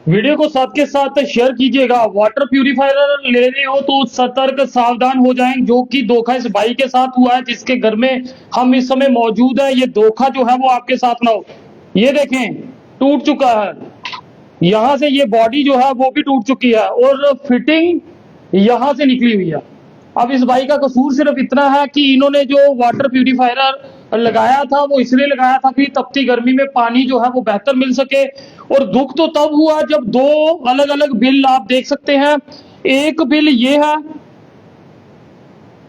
Video को साथ के साथ शेयर कीजिएगा। वाटर प्यूरिफायर ले रहे हो तो सतर्क सावधान हो जाएं, जो कि धोखा इस भाई के साथ हुआ है जिसके घर में हम इस समय मौजूद है। ये धोखा जो है वो आपके साथ ना हो। ये देखें, टूट चुका है, यहाँ से ये बॉडी जो है वो भी टूट चुकी है और फिटिंग यहाँ से निकली हुई है। अब इस भाई का कसूर सिर्फ इतना है कि इन्होंने जो वाटर प्यूरिफायर लगाया था वो इसलिए लगाया था कि तपती गर्मी में पानी जो है वो बेहतर मिल सके। और दुख तो तब हुआ जब दो अलग अलग बिल आप देख सकते हैं। एक बिल ये है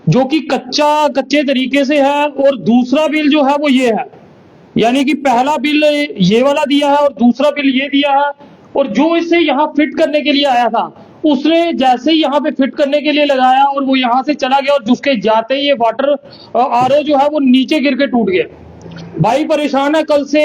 जो कि कच्चे तरीके से है और दूसरा बिल जो है वो ये है, यानी कि पहला बिल ये वाला दिया है और दूसरा बिल ये दिया है। और जो इसे यहाँ फिट करने के लिए आया था उसने जैसे ही यहाँ पे फिट करने के लिए लगाया और वो यहाँ से चला गया और जिसके जाते ही ये वाटर आरओ जो है वो नीचे गिर के टूट गया। भाई परेशान है कल से।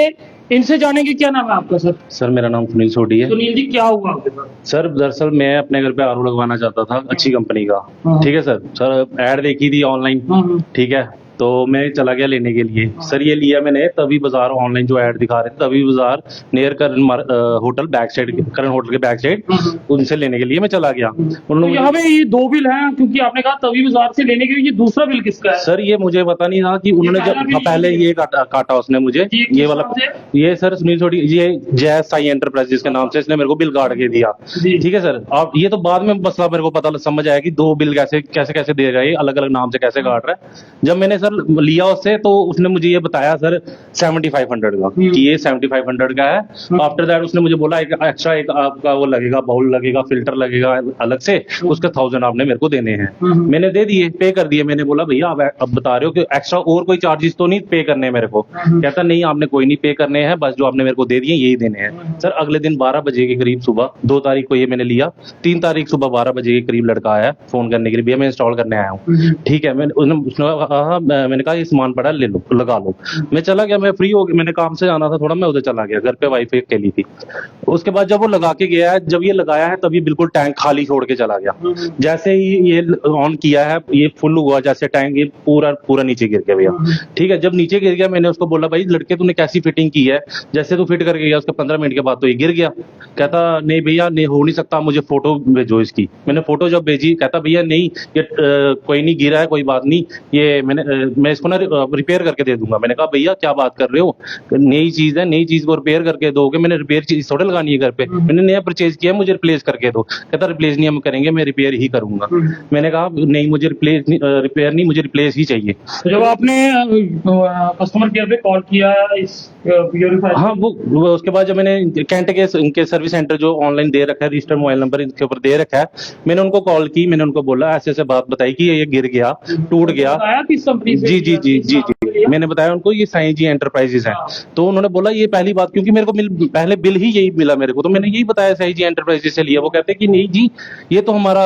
इनसे जानेंगे, क्या नाम है आपका सर? सर मेरा नाम सुनील सोडी है। सुनील जी, क्या हुआ आपके साथ? सर दरअसल मैं अपने घर पे आरओ लगवाना चाहता था अच्छी कंपनी का। हाँ। ठीक है सर। सर ऐड देखी थी ऑनलाइन। ठीक है, तो मैं चला गया लेने के लिए। सर ये लिया मैंने तभी बाजार, ऑनलाइन जो ऐड दिखा रहे थे तभी बाजार नियर करण होटल बैक साइड, करण होटल के बैक साइड, उनसे लेने के लिए मैं चला गया। तो उन्होंने यहाँ पे ये दो बिल हैं, क्योंकि आपने कहा तभी बाजार से लेने के लिए। ये दूसरा बिल किसका है? सर ये मुझे पता नहीं था कि उन्होंने पहला जब बिल पहले ये काटा उसने मुझे ये वाला। ये सर सुनील सोडी, ये जय साई एंटरप्राइजेस के नाम से इसने मेरे को बिल काट के दिया। ठीक है सर। अब ये तो बाद में मसला मेरे को पता समझ आया कि दो बिल कैसे कैसे कैसे दे रहा है, अलग अलग नाम से कैसे काट रहा है। जब मैंने सर लिया उससे तो उसने मुझे ये बताया सर 7500 का कि ये 7500 का है। आफ्टर दैट उसने मुझे बोला एक एक्स्ट्रा एक आपका वो लगेगा, बाउल लगेगा, फिल्टर लगेगा अलग से, उसके 1000 आपने मेरे को देने हैं। मैंने दे दिए, पे कर दिए। मैंने बोला भैया अब बता रहे हो कि एक्स्ट्रा और कोई चार्जेस तो नहीं पे करने मेरे को? कहता नहीं आपने कोई नहीं पे करने हैं, बस जो आपने मेरे को दे दिए यही देने हैं। सर अगले दिन 12 बजे के करीब सुबह, 2 तारीख को ये मैंने लिया, 3 तारीख सुबह 12 बजे के करीब लड़का आया फोन करने के लिए, भैया मैं इंस्टॉल करने आया हूँ। ठीक है, मैंने कहा ये सामान पड़ा ले लो, लगा लो। मैं चला गया, मैं फ्री हो गया, मैंने काम से जाना था थोड़ा, मैं उधर चला गया, घर पे वाईफाई अकेली थी। उसके बाद जब वो लगा के गया है, जब ये लगाया है तब ये बिल्कुल टैंक खाली छोड़ के चला गया। जैसे ही ये ऑन किया है ये फुल हुआ, जैसे टैंक ये पूरा पूरा नीचे गिर गया भैया। ठीक है, जब नीचे गिर गया मैंने उसको बोला भाई लड़के तूने कैसी फिटिंग की है, जैसे तू फिट करके गया उसके 15 मिनट के बाद तो ये गिर गया। कहता नहीं भैया नहीं हो नहीं सकता, मुझे फोटो भेजो इसकी। मैंने फोटो जब भेजी कहता भैया नहीं ये कोई नहीं गिरा है, कोई बात नहीं, ये मैं इसको ना रिपेयर करके दे दूंगा। मैंने कहा भैया क्या बात कर रहे हो, नई चीज है, नई चीज को रिपेयर करके दोगे? मैंने रिपेयर चीज थोड़ा लगानी है घर पे, मैंने नया परचेज किया, मुझे रिप्लेस करके दो। कहता रिप्लेस नहीं हम करेंगे, मैं रिपेयर ही करूंगा। मैंने कहा नहीं मुझे रिपेयर नहीं, मुझे रिप्लेस ही चाहिए। जब आपने कस्टमर केयर पे कॉल किया इस प्यूरिफायर, हाँ वो उसके बाद जब मैंने कैंट के इनके सर्विस सेंटर जो ऑनलाइन दे रखा है, रजिस्टर मोबाइल नंबर इनके ऊपर दे रखा है, मैंने उनको कॉल की, मैंने उनको बोला ऐसे ऐसे बात बताई कि ये गिर गया, टूट गया। किस कंपनी से? जी जी जी जी जी मैंने बताया उनको ये साई जी एंटरप्राइजेस है। तो उन्होंने बोला ये पहली बात, क्योंकि मेरे को पहले बिल ही यही मिला मेरे को, तो मैंने यही बताया साई जी एंटरप्राइजेस से लिया। वो कहते कि नहीं जी ये तो हमारा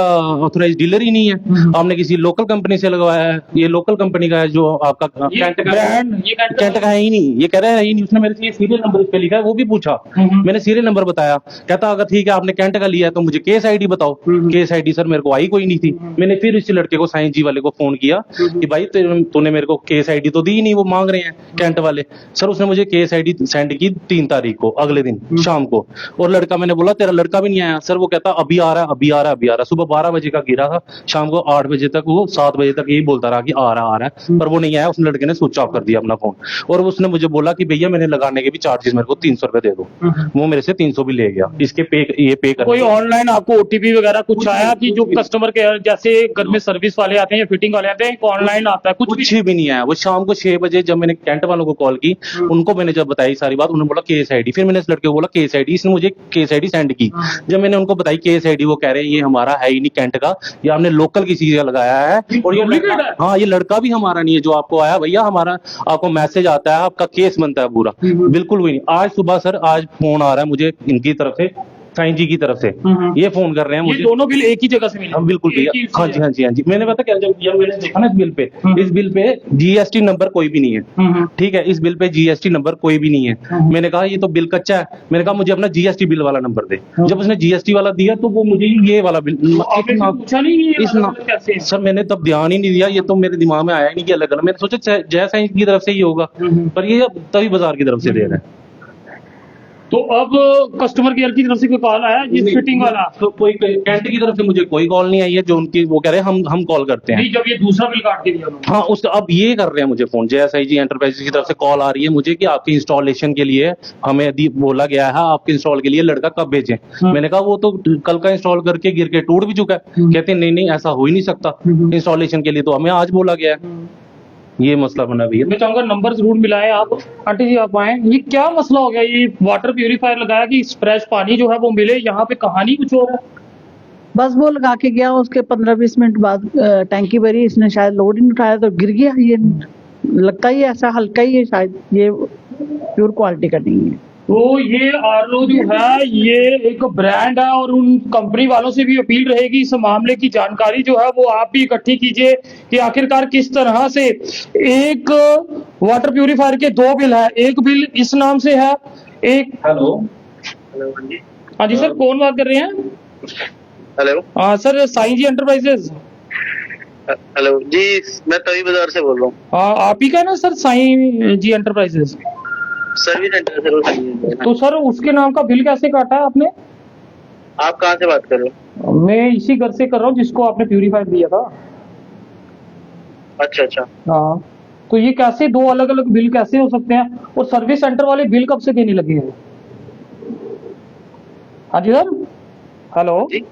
ऑथोराइज डीलर ही नहीं है, आपने किसी लोकल कंपनी से लगवाया है, ये लोकल कंपनी का है जो आपका कैंट का है ही नहीं। ये कह रहा है ही नहीं। उसने मेरे से सीरियल नंबर इस पे लिखा है, वो भी पूछा, मैंने सीरियल नंबर बताया। कहता अगर ठीक है आपने कैंट का लिया है तो मुझे केस आईडी बताओ। केस आईडी सर मेरे को आई कोई नहीं थी। मैंने फिर इस लड़के को साई जी वाले को फोन किया कि भाई तूने मेरे को केस आईडी तो दी नहीं, वो मांग रहे हैं कैंट वाले। सर उसने मुझे केस आईडी सेंड की 3 तारीख को, अगले दिन शाम को। और लड़का, मैंने बोला तेरा लड़का भी नहीं आया? सर वो कहता अभी आ रहा है, अभी आ रहा है, अभी आ रहा है। सुबह 12 बजे का गिरा था, शाम को 8 बजे तक, वो 7 बजे तक यही बोलता रहा कि आ रहा है, पर वो नहीं आया। उस लड़के ने स्विच ऑफ कर दिया अपना फोन। और उसने मुझे बोला कि भैया मैंने लगाने के भी चार्जेस मेरे को 300 रुपए दे दो। वो मेरे से 300 भी ले गया, इसके ये पे कर। कोई ऑनलाइन आपको ओटीपी वगैरह कुछ आया कि जो कस्टमर केयर जैसे घर में सर्विस वाले आते हैं या फिटिंग वाले आते हैं ऑनलाइन आता है? कुछ भी नहीं आया। वो शाम को 6 बजे जब मैंने कैंट वालों को कॉल की, उनको मैंने जब बताई सारी बात, उन्होंने बोला केस आईडी। फिर मैंने इस लड़के को बोला केस आईडी, इसने मुझे केस आईडी सेंड की। जब मैंने उनको बताई केस आईडी, वो कह रहे हैं ये हमारा है ही नहीं कैंट का, ये हमने लोकल किसी का लगाया है। और ये हाँ ये लड़का भी हमारा नहीं है जो आपको आया भैया, हमारा आपको मैसेज आता है, आपका केस बनता है पूरा। बिल्कुल भी नहीं। आज सुबह सर आज फोन आ रहा है मुझे इनकी तरफ से, साई जी की तरफ से ये फोन कर रहे हैं मुझे। दोनों बिल एक ही जगह से मिले? हाँ बिल्कुल भैया, हाँ जी हाँ जी हाँ जी। मैंने पता क्या, जब मैंने देखा ना इस बिल पे जीएसटी नंबर कोई भी नहीं है। ठीक है, इस बिल पे जीएसटी नंबर कोई भी नहीं है। मैंने कहा ये तो बिल कच्चा है, मैंने कहा मुझे अपना जीएसटी बिल वाला नंबर दे। जब उसने जीएसटी वाला दिया तो वो मुझे ये वाला बिल पूछा नहीं सर मैंने तब ध्यान ही नहीं दिया, ये तो मेरे दिमाग में आया ही नहीं कि अलग अलग। मैंने सोचा जय साई की तरफ से ही होगा, पर ये तभी बाजार की तरफ से दे रहे हैं। तो अब कस्टमर केयर की तरफ से कोई कॉल आया जिस फिटिंग वाला? तो कोई कैंट की तरफ से मुझे कोई कॉल नहीं आई है, जो उनकी वो कह रहे हैं हम कॉल करते हैं। नहीं, जब ये दूसरा बिल काट के दिया उन्होंने। हाँ, उस अब ये कर रहे हैं मुझे फोन, JSIG एंटरप्राइजेज की तरफ से कॉल आ रही है मुझे कि आपकी इंस्टॉलेशन के लिए हमें बोला गया है, आपके इंस्टॉल के लिए लड़का कब भेजें। मैंने कहा वो तो कल का इंस्टॉल करके गिर के टूट भी चुका है। कहते हैं नहीं नहीं, ऐसा हो ही नहीं सकता, इंस्टॉलेशन के लिए तो हमें आज बोला गया है। ये मसला बना भैया। मैं चाहूंगा नंबर जरूर मिलाएं आप। आंटी जी आप आए, ये क्या मसला हो गया? ये वाटर प्यूरिफायर लगाया कि फ्रेश पानी जो है वो मिले, यहाँ पे कहानी कुछ और है। बस वो लगा के गया, उसके 15-20 मिनट बाद टैंकी भरी, इसने शायद लोड ही नहीं उठाया तो गिर गया। ये लगता ही ऐसा हल्का ही है, शायद ये प्योर क्वालिटी का नहीं है। तो ये आरओ जो है ये एक ब्रांड है और उन कंपनी वालों से भी अपील रहेगी इस मामले की जानकारी जो है वो आप भी इकट्ठी कीजिए कि आखिरकार किस तरह से एक वाटर प्यूरिफायर के दो बिल है, एक बिल इस नाम से है, एक। हेलो हाँ जी सर, कौन बात कर रहे हैं? हेलो। हाँ सर, साईं जी एंटरप्राइजेज। हेलो जी, मैं तवी बाजार से बोल रहा हूँ। हाँ, आप ही का है ना सर, साईं जी एंटरप्राइजेज? सर्विस सेंटर से। तो सर उसके नाम का बिल कैसे काटा है आपने? आप कहाँ से बात कर रहे हो? मैं इसी घर से कर रहा हूँ जिसको आपने प्यूरिफायर दिया था। अच्छा अच्छा। हाँ, तो ये कैसे दो अलग अलग बिल कैसे हो सकते हैं? और सर्विस सेंटर वाले बिल कब से देने लगे हैं? हाँ जी सर। हेलो जी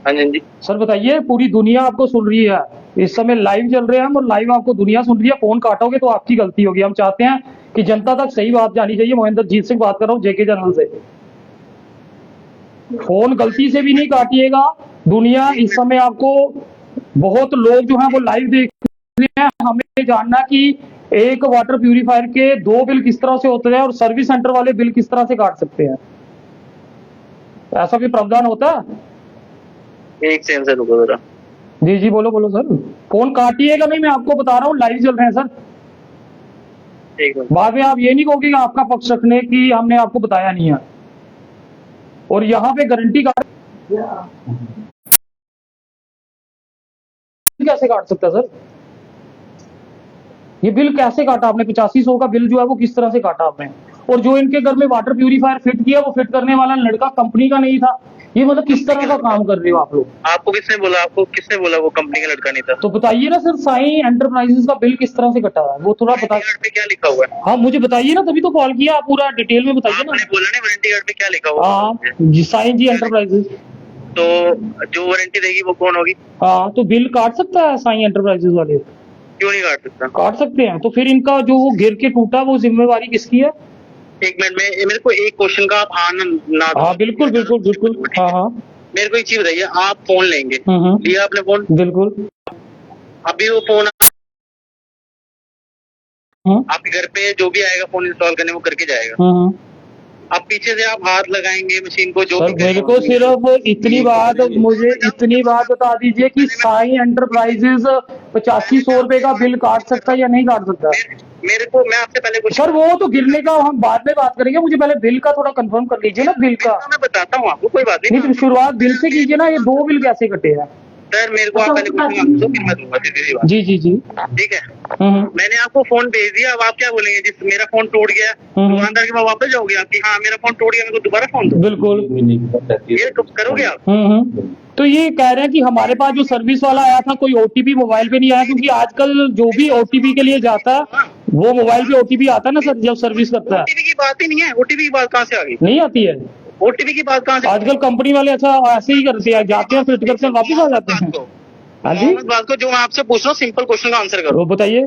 हाँ जी जी। सर बताइए, पूरी दुनिया आपको सुन रही है, इस समय लाइव चल रहे हैं हम और लाइव आपको दुनिया सुन रही है। फोन काटोगे तो आपकी गलती होगी। हम चाहते हैं कि जनता तक सही बात जानी चाहिए। महेंद्र जीत सिंह बात कर रहा हूँ, जेके चैनल से। फोन गलती से भी नहीं काटिएगा। दुनिया इस समय आपको, बहुत लोग जो है वो लाइव देख रहे हैं। हमें जानना कि एक वाटर प्यूरिफायर के दो बिल किस तरह से होते हैं और सर्विस सेंटर वाले बिल किस तरह से काट सकते हैं। ऐसा भी प्रावधान होता है? एक सेकंड से रुको जरा। जी जी, बोलो बोलो सर। फोन काटिएगा नहीं, मैं आपको बता रहा हूँ, लाइव चल रहे हैं सर। एक मिनट। बाद में आप ये नहीं कहोगे कि आपका पक्ष रखने की हमने आपको बताया नहीं है। और यहाँ पे गारंटी कार्ड कैसे काट सकता है सर? ये बिल कैसे काटा आपने? 8500 का बिल जो है वो किस तरह से काटा आपने? और जो इनके घर में वाटर प्यूरिफायर फिट किया वो फिट करने वाला लड़का कंपनी का नहीं था। ये मतलब किस तरह का काम कर रहे हो आप लोग? आपको किसने बोला वो कंपनी का लड़का नहीं था? तो बताइए ना सर, साईं एंटरप्राइजेस का बिल किस तरह से कटा है वो थोड़ा बता। वारंटी कार्ड पे क्या लिखा हुआ है? हाँ मुझे बताइए ना, तभी तो कॉल किया। आप पूरा डिटेल में बताइए ना। आपने बोला ना वारंटी कार्ड पे क्या लिखा हुआ है? हाँ जी, साईं जी एंटरप्राइजेस। तो जो वारंटी देगी वो कौन होगी? हाँ, तो बिल काट सकता है साईं एंटरप्राइजेस वाले? क्यों नहीं काट सकता? काट सकते हैं। तो फिर इनका जो वो गिर के टूटा वो जिम्मेवारी किसकी है? एक मिनट में, मेरे को एक क्वेश्चन का आप हाँ ना दो। हाँ बिल्कुल बिल्कुल बिल्कुल। हाँ हाँ मेरे को एक चीज बताइए, आप फोन लेंगे, लिया आपने फोन, बिल्कुल। अभी वो फोन हम्म आपके घर पे जो भी आएगा फोन इंस्टॉल करने वो करके जाएगा। हम्म। अब पीछे से आप हाथ लगाएंगे मशीन को, जो सर भी मेरे को सिर्फ इतनी बात, मुझे इतनी बात बता दीजिए कि साईं एंटरप्राइजेस 8500 रुपए का बिल काट सकता है या नहीं काट सकता? मेरे को, मैं आपसे पहले कुछ सर वो तो गिरने का हम बाद में बात करेंगे, मुझे पहले बिल का थोड़ा कंफर्म कर लीजिए ना, बिल का। मैं बताता हूँ आपको, कोई बात नहीं नहीं। तो शुरुआत बिल से कीजिए ना। ये दो बिल कैसे कटे हैं? सर मेरे को आप पहले क्वेश्चन दो, फिर मैं दूंगा सीधी बात। जी जी जी। ठीक है, मैंने आपको फोन भेज दिया, अब आप क्या बोलेंगे? जिस मेरा फोन टूट गया, दुकानदार के पास वापस जाओगे आपकी? हाँ मेरा फोन टूट गया, मेरे को दोबारा फोन दो। बिल्कुल। ये करोगे आप? तो ये कह रहे हैं कि हमारे पास जो सर्विस वाला आया था, कोई ओटीपी मोबाइल पे नहीं आया, क्योंकि आजकल जो भी ओटीपी के लिए जाता है वो मोबाइल पे ओटीपी आता है ना सर, जब सर्विस करता है। ओटीपी की बात ही नहीं है। ओटीपी की बात कहाँ से आ गई? नहीं आती है ओटीपी की बात कहाँ से? आजकल कंपनी वाले ऐसा ऐसे ही करते हैं, जाते हैं फिट करते हैं वापस आ जाते हैं। हाँ जी, मोहम्मद बात को जो मैं आपसे पूछ रहा हूँ सिंपल क्वेश्चन का आंसर करो। वो बताइए।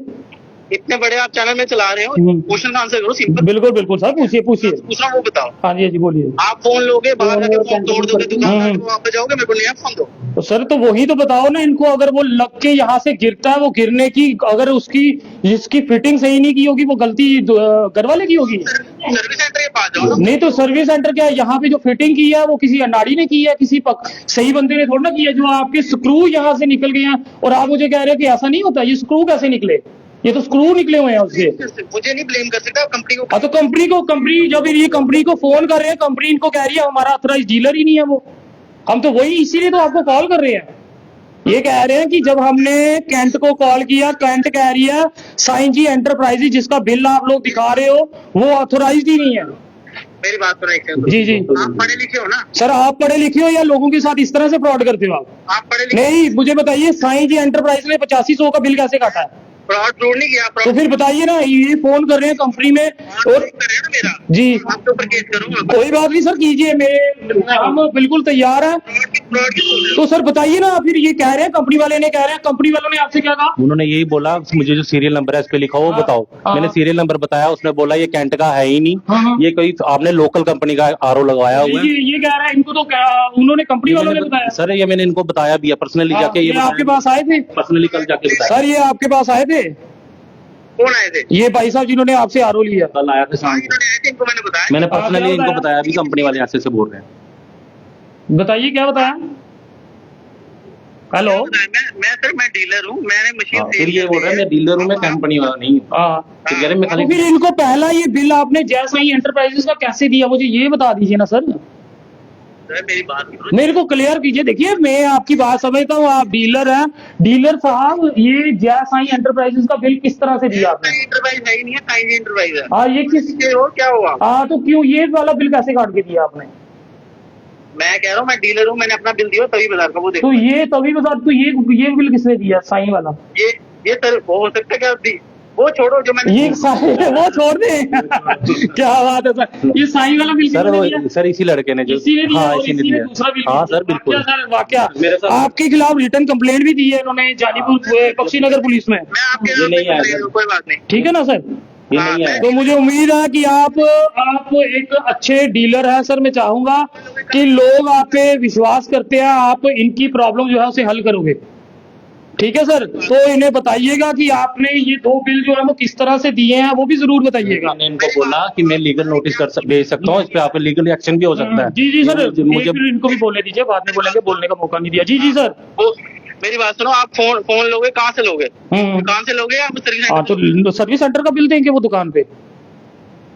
इतने बड़े आप चैनल में चला रहे हो, क्वेश्चन का आंसर करो सिंपल। बिल्कुल बिल्कुल सर, पूछिए पूछिए। पूछ रहा हूँ वो बताओ। हाँ जी, हाँ जी बोलिए। आप फोन लोगे, बाहर जाके फोन तोड़ दोगे, दुकानदार को वापस जाओगे, मेरे को नहीं, आप फोन दो। तो सर तो वही तो बताओ ना इनको, अगर वो लग के यहाँ से गिरता है, वो गिरने की अगर उसकी जिसकी फिटिंग सही नहीं की होगी वो गलती घर वाले की होगी। सर्विस सेंटर के पास जाओ ना। नहीं तो सर्विस सेंटर क्या है? यहाँ पे जो फिटिंग की है वो किसी अनाड़ी ने की है, किसी सही बंदे ने थोड़ा ना की है। जो आपके स्क्रू यहाँ से निकल गए हैं और आप मुझे कह रहे हैं कि ऐसा नहीं होता। ये स्क्रू कैसे निकले? ये तो स्क्रू निकले हुए हैं उससे। मुझे नहीं ब्लेम कर सकता, कंपनी को। हाँ तो कंपनी जब ये कंपनी को फोन कर रहे हैं, कंपनी इनको कह रही है हमारा ऑथराइज डीलर ही नहीं है वो। हम तो वही इसीलिए तो आपको कॉल कर रहे हैं। ये कह रहे हैं कि जब हमने कैंट को कॉल किया, कैंट कह रही है साईं जी एंटरप्राइजेज जिसका बिल आप लोग दिखा रहे हो वो ऑथराइज्ड ही नहीं है। मेरी बात सुनो एक सेकंड। जी जी आप पढ़े लिखे हो ना? सर, आप पढ़े लिखे हो या लोगों के साथ इस तरह से फ्रॉड करते हो आप पढ़े लिखे? नहीं, मुझे बताइए साईं जी एंटरप्राइज ने 8500 का बिल कैसे काटा है? फ्रॉड नहीं किया। तो फिर बताइए ना, ये फोन कर रहे हैं कंपनी में और कर रहे हैं ना मेरा। जी आपके ऊपर केस करूंगा। कोई बात नहीं सर, कीजिए, हम बिल्कुल तैयार हैं। फ्रॉड की बोल रहे हो? तो सर बताइए ना, फिर ये कह रहे हैं कंपनी वाले ने, कह रहे हैं कंपनी वालों ने आपसे क्या कहा? उन्होंने यही बोला मुझे जो सीरियल नंबर है इस पे लिखा हो वो हाँ, बताओ। हाँ। मैंने सीरियल नंबर बताया, उसने बोला ये कैंट का है ही नहीं, हाँ। ये कोई आपने लोकल कंपनी का आरओ लगवाया हुआ है। ये कह रहा है, इनको तो उन्होंने कंपनी वालों ने बताया। सर ये मैंने इनको बताया भी है पर्सनली जाके, ये आपके पास आए थे? पर्सनली कल जाके बताया। सर ये आपके पास आए थे? कौन आए थे? ये भाई साहब जिन्होंने आपसे आरओ लिया? कल आया था शाम को, इन्होंने आए थे, इनको मैंने बताया। मैंने क्या पर्सनली इनको बताया? बताया भी कंपनी वाले ऐसे से बोल रहे हैं। बताइए क्या बताया। हेलो। मैं डीलर हूँ, मैंने मशीन हाँ, फिर ये बोल रहे हैं मैं डीलर हूँ, मैं कंपनी वाला नहीं हूँ। हाँ, फिर कह रहे हैं मैं तो खाली फिर इनको पहला ये बिल आपने जय साईं एंटरप्राइजेस का कैसे दिया, मुझे ये बता दीजिए ना सर। सर मेरी बात सुनो। मेरे को क्लियर कीजिए। देखिए मैं आपकी बात समझता हूँ, आप डीलर हैं। डीलर साहब, ये जय साईं एंटरप्राइजेस का बिल किस तरह से दिया आपने? एंटरप्राइज है ही नहीं है, साईं एंटरप्राइज है। हाँ, ये किस हो क्या हुआ? हाँ, तो क्यों ये वाला बिल कैसे काट के दिया आपने? मैं कह रहा हूँ मैं डीलर हूँ, मैंने अपना बिल दिया तभी बाजार का वो देखो। तो ये तभी बता, तो ये बिल किसने दिया, साईं वाला? ये सर वो हो सकता है क्या? वो छोड़ो जो मैंने ये वो छोड़ दे। क्या बात है सर, ये साईं वाला बिल सर किसने वो दिया? सर इसी लड़के ने जो इसी ने दिया हाँ और इसी ने इसी ने दिया। दूसरा बिल हाँ दिया। सर बिल्कुल। वाकया सर, वाकया मेरे साथ आपके खिलाफ रिटर्न कंप्लेंट भी दी है इन्होंने जानीपुर बख्शीनगर पुलिस में। मैं आपके ये नहीं आया नाम पे कोई बात नहीं। ठीक है ना सर? ये नहीं है। तो मुझे उम्मीद है कि आप एक अच्छे डीलर हैं सर। मैं चाहूंगा कि लोग आप पे विश्वास करते हैं, आप इनकी प्रॉब्लम जो है उसे हल करोगे। ठीक है सर, तो इन्हें बताइएगा कि आपने ये 2 बिल जो है वो किस तरह से दिए हैं, वो भी जरूर बताइएगा। मैंने इनको बोला कि मैं लीगल नोटिस भेज सकता हूँ, इस पे आप लीगल एक्शन भी हो सकता है। जी जी सर, मुझे एक मिनट इनको भी बोलने दीजिए, बाद में बोलेंगे, बोलने का मौका नहीं दिया। जी जी सर। वो मेरी बात सुनो, आप फोन लोगे कहाँ से लोगे? हम्म। दुकान से लोगे या सर्विस हाँ, सेंटर? तो सर्विस सेंटर का बिल देंगे वो दुकान पे।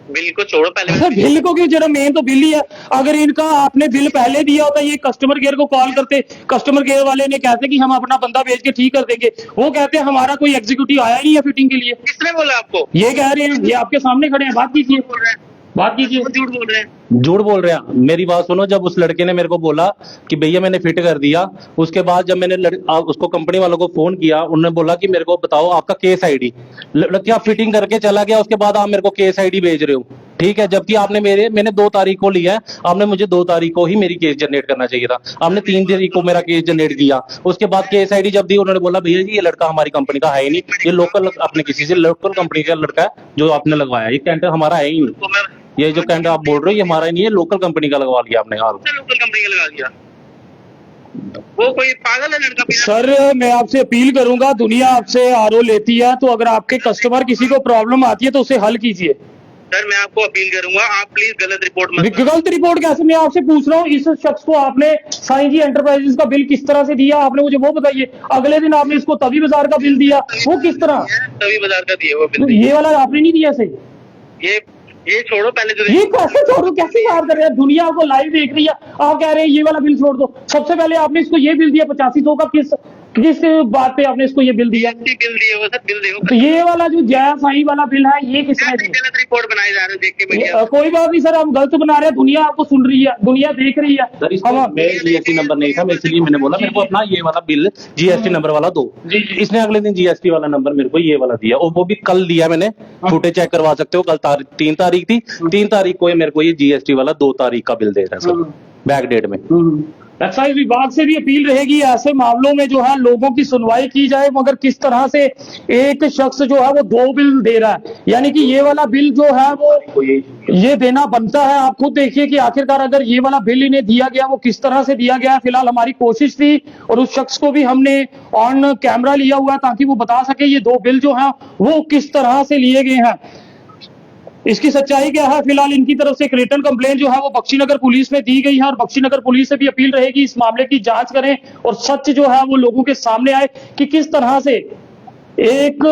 बिल को छोड़ो पहले। सर बिल को क्यों, जरा मेन तो बिल ही है। अगर इनका आपने बिल पहले दिया होता, ये कस्टमर केयर को कॉल करते, कस्टमर केयर वाले ने कहते कि हम अपना बंदा भेज के ठीक कर देंगे, वो कहते हैं हमारा कोई एग्जीक्यूटिव आया ही नहीं है फिटिंग के लिए। किसने बोला आपको? ये कह रहे हैं, ये आपके सामने खड़े हैं, बात कीजिए, बोल रहे हैं, बात कीजिए। वो झूठ बोल रहे हैं। झूठ बोल रहे हैं। मेरी बात सुनो, जब उस लड़के ने मेरे को बोला कि भैया मैंने फिट कर दिया, उसके बाद जब मैंने उसको कंपनी वालों को फोन किया, उन्होंने बोला कि मेरे को बताओ आपका केस आईडी। लड़का फिटिंग करके चला गया, उसके बाद आप मेरे को केस आईडी भेज रहे हो। ठीक है, जबकि आपने मैंने 2 तारीख को लिया है, आपने मुझे 2 तारीख को ही मेरी केस जनरेट करना चाहिए था, आपने 3 तारीख को मेरा केस जनरेट किया। उसके बाद केस आईडी जब दी, उन्होंने बोला भैया जी ये लड़का हमारी कंपनी का है ही नहीं, ये लोकल अपने किसी से लोकल कंपनी का लड़का है जो आपने लगवाया, ये कैंटर हमारा है ही नहीं। तो मैं ये जो कैंटर आप बोल रहे हो ये हमारा ही नहीं है, लोकल कंपनी का लगवा लिया आपने। यार लोकल कंपनी का लगा दिया। वो कोई पागल है लड़का? सर मैं आपसे अपील करूंगा, दुनिया आपसे आरओ लेती है, तो अगर आपके कस्टमर किसी को प्रॉब्लम आती है तो उसे हल कीजिए। सर मैं आपको अपील करूंगा, आप प्लीज गलत रिपोर्ट मत करो। गलत रिपोर्ट कैसे? मैं आपसे पूछ रहा हूँ, इस शख्स को आपने साईं जी एंटरप्राइजेस का बिल किस तरह से दिया, आपने मुझे वो बताइए। अगले दिन आपने इसको तभी बाजार का बिल दिया, वो किस तरह? तभी बाजार का दिए वो तो बिल। ये वाला आपने नहीं दिया सही। ये छोड़ो पहले जो ये कैसे छोड़ो, कैसे याद कर रहे हैं? दुनिया को लाइव देख रही है, आप कह रहे हैं ये वाला बिल छोड़ दो। सबसे पहले आपने इसको ये बिल दिया 8500 का, किस बात पे आपने इसको ये बिल दिया? बिल दिए वो सर, बिल देखो। तो ये वाला जो जय साईं वाला बिल है, ये किसने दिया? गलत रिपोर्ट बनाए जा रहे हैं देख के मीडिया। कोई बात नहीं सर, हम गलत बना रहे हैं, दुनिया आपको सुन रही है, दुनिया देख रही है। सर इसमें मेरा जीएसटी नंबर नहीं था, मैं इसलिए मैंने बोला मेरे को अपना ये वाला बिल जीएसटी नंबर वाला दो। इसने अगले दिन जीएसटी वाला नंबर मेरे को ये वाला दिया, और वो भी कल दिया मैंने। छोटे चेक करवा सकते हो, कल 3 तारीख थी, 3 तारीख को ये मेरे को ये जीएसटी वाला 2 तारीख का बिल दे रहा है सर, बैक डेट में। एक्साइज विभाग से भी अपील रहेगी, ऐसे मामलों में जो है लोगों की सुनवाई की जाए। मगर किस तरह से एक शख्स जो है वो 2 बिल दे रहा है, यानी कि ये वाला बिल जो है वो ये देना बनता है। आप खुद देखिए कि आखिरकार अगर ये वाला बिल इन्हें दिया गया वो किस तरह से दिया गया। फिलहाल हमारी कोशिश थी और उस शख्स को भी हमने ऑन कैमरा लिया हुआ है ताकि वो बता सके ये 2 बिल जो है वो किस तरह से लिए गए हैं, इसकी सच्चाई क्या है। फिलहाल इनकी तरफ से एक रिटर्न कंप्लेंट जो है वो बख्शीनगर पुलिस में दी गई है, और बख्शीनगर पुलिस से भी अपील रहेगी इस मामले की जांच करें और सच जो है वो लोगों के सामने आए कि किस तरह से एक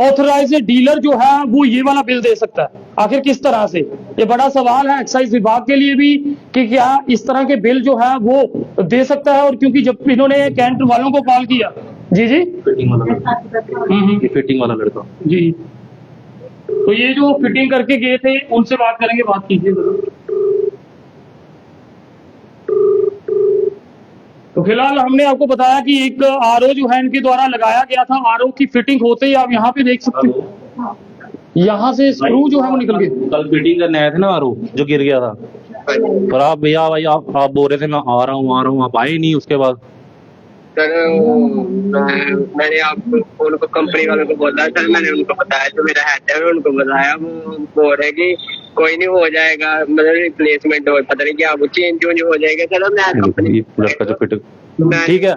ऑथराइज्ड डीलर जो है वो ये वाला बिल दे सकता है। आखिर किस तरह से, ये बड़ा सवाल है एक्साइज विभाग के लिए भी कि क्या इस तरह के बिल जो है वो दे सकता है। और क्योंकि जब इन्होंने कैंट वालों को कॉल किया, जी जी फिटिंग वाला लड़का, ये फिटिंग वाला लड़का जी, तो ये जो फिटिंग करके गए थे उनसे बात करेंगे, बात कीजिए जरूर। तो फिलहाल हमने आपको बताया कि एक आरओ जो है इनके द्वारा लगाया गया था। आरओ की फिटिंग होते ही आप यहाँ पे देख सकते हो, यहाँ से स्क्रू जो है वो निकल गए। कल फिटिंग करने आए थे ना आरो जो गिर गया था, पर आप भैया भाई आप बोल रहे थे मैं आ रहा हूँ, आप आए नहीं उसके बाद। सर मैंने आपको उनको कंपनी वालों को बोला सर, मैंने उनको बताया जो मेरा हेड है उनको बताया, वो बोल रहे कि कोई नहीं हो जाएगा, मतलब रिप्लेसमेंट हो, पता नहीं क्या वो चेंज हो जाएगा। सर मैं कंपनी लड़का जो फिट ठीक है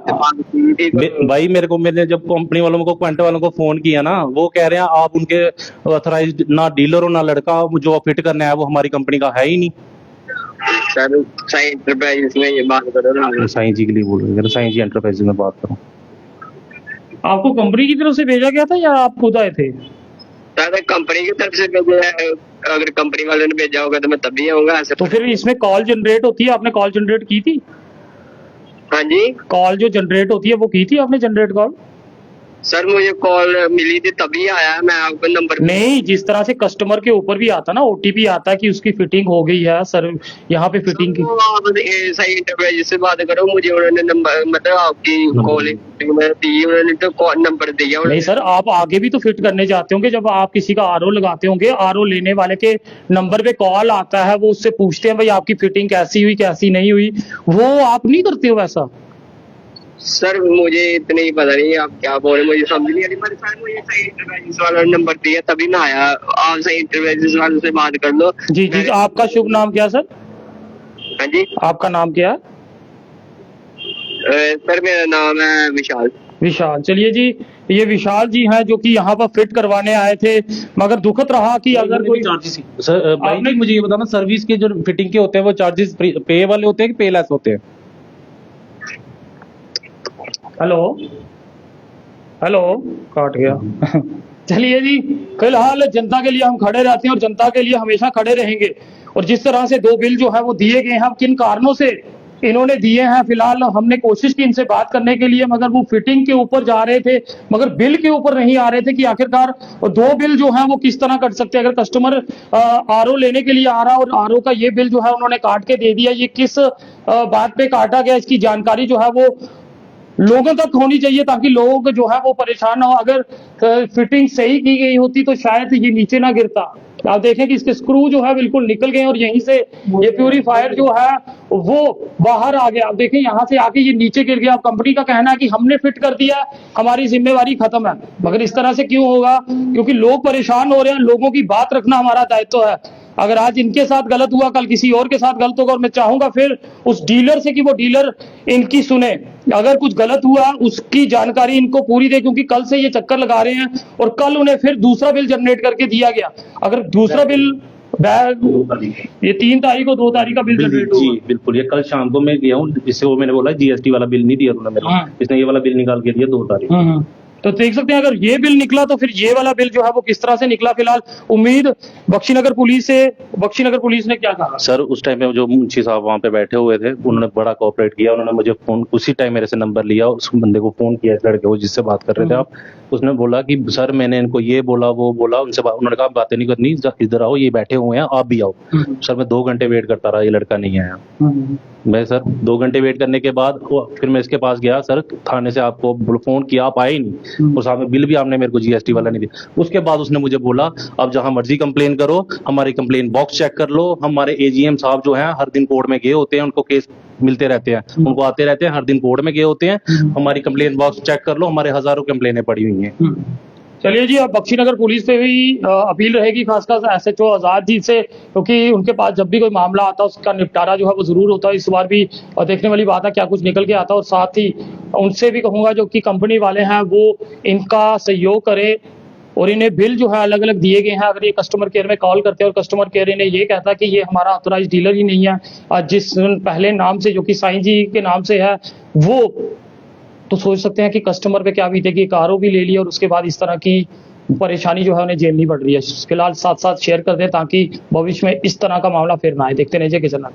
भाई, मैंने जब कंपनी वालों को क्वांटे वालों को फोन किया ना, वो कह रहे हैं आप उनके ऑथराइज्ड ना डीलर हो ना लड़का जो फिट करने आया वो हमारी कंपनी का है ही नहीं। सर साई एंटरप्राइजेस में ये बात करो ना, साईं जी के लिए बोल रहे हैं, साईं जी एंटरप्राइजेस में बात करो। आपको कंपनी की तरफ से भेजा गया था या आप खुद आए थे? सर कंपनी की तरफ से भेजा है, अगर कंपनी वालों ने भेजा होगा तो मैं तभी आऊंगा ऐसे। तो फिर इसमें कॉल जनरेट होती है, आपने कॉल जनरेट की थी? हाँ जी, कॉल जो जनरेट होती है वो की थी आपने जनरेट कॉल? सर मुझे कॉल मिली थी तभी आया, मैं आपको नंबर नहीं, जिस तरह से कस्टमर के ऊपर भी आता ना ओटीपी आता है कि उसकी फिटिंग हो गई है सर, यहाँ पे फिटिंग की। आप साई एंटरप्राइजेस से बात करो, मुझे उन्होंने नंबर मतलब आपकी कॉल दी, उन्होंने तो नंबर दिया। नहीं सर, आप आगे भी तो फिट करने जाते होंगे, जब आप किसी का आरओ लगाते होंगे, आरओ लेने वाले के नंबर पे कॉल आता है, वो उससे पूछते हैं भाई आपकी फिटिंग कैसी हुई कैसी नहीं हुई, वो आप नहीं करते हो वैसा? सर मुझे इतने ही पता नहीं आप क्या बोल रहे, मुझे समझ नहीं आ रही, पर सर मुझे सही इंटरप्राइजेस वाला नंबर दिया तभी ना आया, आप सही इंटरप्राइजेस वालों से बात कर लो। जी जी, आपका शुभ नाम क्या सर? हाँ जी, आपका नाम क्या है? सर मेरा नाम है विशाल। विशाल, चलिए जी, ये विशाल जी हैं जो कि यहाँ पर फिट करवाने आए थे, मगर दुखद रहा कि अगर कोई चार्जेस सर भाई मुझे ये बताना, सर्विस के जो फिटिंग के होते हैं वो चार्जेस पे वाले होते हैं कि पे लेस होते हैं? हेलो हेलो, काट गया। चलिए जी, फिलहाल जनता के लिए हम खड़े रहते हैं और जनता के लिए हमेशा खड़े रहेंगे। और जिस तरह से दो बिल जो है वो दिए गए हैं, किन कारणों से इन्होंने दिए हैं, फिलहाल हमने कोशिश की इनसे बात करने के लिए, मगर वो फिटिंग के ऊपर जा रहे थे, मगर बिल के ऊपर नहीं आ रहे थे कि आखिरकार दो बिल जो है वो किस तरह कट सकते हैं। अगर कस्टमर आरओ लेने के लिए आ रहा है और आरओ का ये बिल जो है उन्होंने काट के दे दिया, ये किस बात पे काटा गया, इसकी जानकारी जो है वो लोगों तक होनी चाहिए ताकि लोग जो है वो परेशान ना हो। अगर फिटिंग सही की गई होती तो शायद ये नीचे ना गिरता। आप देखें कि इसके स्क्रू जो है बिल्कुल निकल गए और यहीं से ये प्यूरीफायर जो है वो बाहर आ गया। आप देखें यहाँ से आके ये नीचे गिर गया। कंपनी का कहना है कि हमने फिट कर दिया, हमारी जिम्मेवारी खत्म है, मगर इस तरह से क्यों होगा? क्योंकि लोग परेशान हो रहे हैं, लोगों की बात रखना हमारा दायित्व है। अगर आज इनके साथ गलत हुआ, कल किसी और के साथ गलत होगा, और मैं चाहूंगा फिर उस डीलर से कि वो डीलर इनकी सुने, अगर कुछ गलत हुआ उसकी जानकारी इनको पूरी दे, क्योंकि कल से ये चक्कर लगा रहे हैं और कल उन्हें फिर दूसरा बिल जनरेट करके दिया गया। अगर दूसरा बिल ये 3 तारीख को 2 तारीख का बिल जनरेट जी बिल्कुल, ये कल शाम को मैं गया हूँ, जिससे वो मैंने बोला जीएसटी वाला बिल नहीं दिया उन्होंने मेरे को, इसने ये वाला बिल निकाल के दिया 2 तारीख। तो देख सकते हैं अगर ये बिल निकला तो फिर ये वाला बिल जो है वो किस तरह से निकला। फिलहाल उम्मीद बख्शीनगर पुलिस ने क्या कहा? सर उस टाइम पे जो मुंशी साहब वहाँ पे बैठे हुए थे उन्होंने बड़ा कोऑपरेट किया, उन्होंने मुझे फोन उसी टाइम मेरे से नंबर लिया, उस बंदे को फोन किया, लड़के को जिससे बात कर रहे थे आप, उसने बोला कि सर मैंने इनको ये बोला वो बोला, उनसे उन्होंने कहा बातें नहीं करनी, इधर आओ, ये बैठे हुए हैं आप भी आओ। सर मैं 2 घंटे वेट करता रहा, ये लड़का नहीं आया। मैं सर 2 घंटे वेट करने के बाद फिर मैं इसके पास गया, सर थाने से आपको फोन किया, आप आए नहीं, और साथ में बिल भी आपने मेरे को जीएसटी वाला नहीं दिया। उसके बाद उसने मुझे बोला आप जहां मर्जी कंप्लेन करो, हमारी कंप्लेन बॉक्स चेक कर लो, हमारे एजीएम साहब जो हैं हर दिन कोर्ट में गए होते हैं, उनको केस मिलते रहते हैं, उनको आते रहते हैं, हर दिन कोर्ट में गए होते हैं, हमारी कंप्लेन बॉक्स चेक कर लो, हमारे हजारों कंप्लेनें पड़ी हुई हैं। चलिए जी, अब बख्शीनगर पुलिस पे भी अपील रहेगी खासकर एसएचओ आजाद जी से, क्योंकि उनके पास जब भी कोई मामला आता है उसका निपटारा जो है वो जरूर होता है। इस बार भी देखने वाली बात है क्या कुछ निकल के आता है। और साथ ही उनसे भी कहूंगा जो कि कंपनी वाले हैं वो इनका सहयोग करे और इन्हें बिल जो है अलग अलग दिए गए हैं। अगर ये कस्टमर केयर में कॉल करते हैं और कस्टमर केयर इन्हें ये कहता है कि ये हमारा ऑथराइज डीलर ही नहीं है, जिस पहले नाम से जो कि साईं जी के नाम से है, वो तो सोच सकते हैं कि कस्टमर पे क्या बीतेगी। कारों भी ले लिया और उसके बाद इस तरह की परेशानी जो है उन्हें झेलनी पड़ रही है। फिलहाल साथ साथ शेयर कर दें ताकि भविष्य में इस तरह का मामला फिर ना आए। देखते रहिए किचन।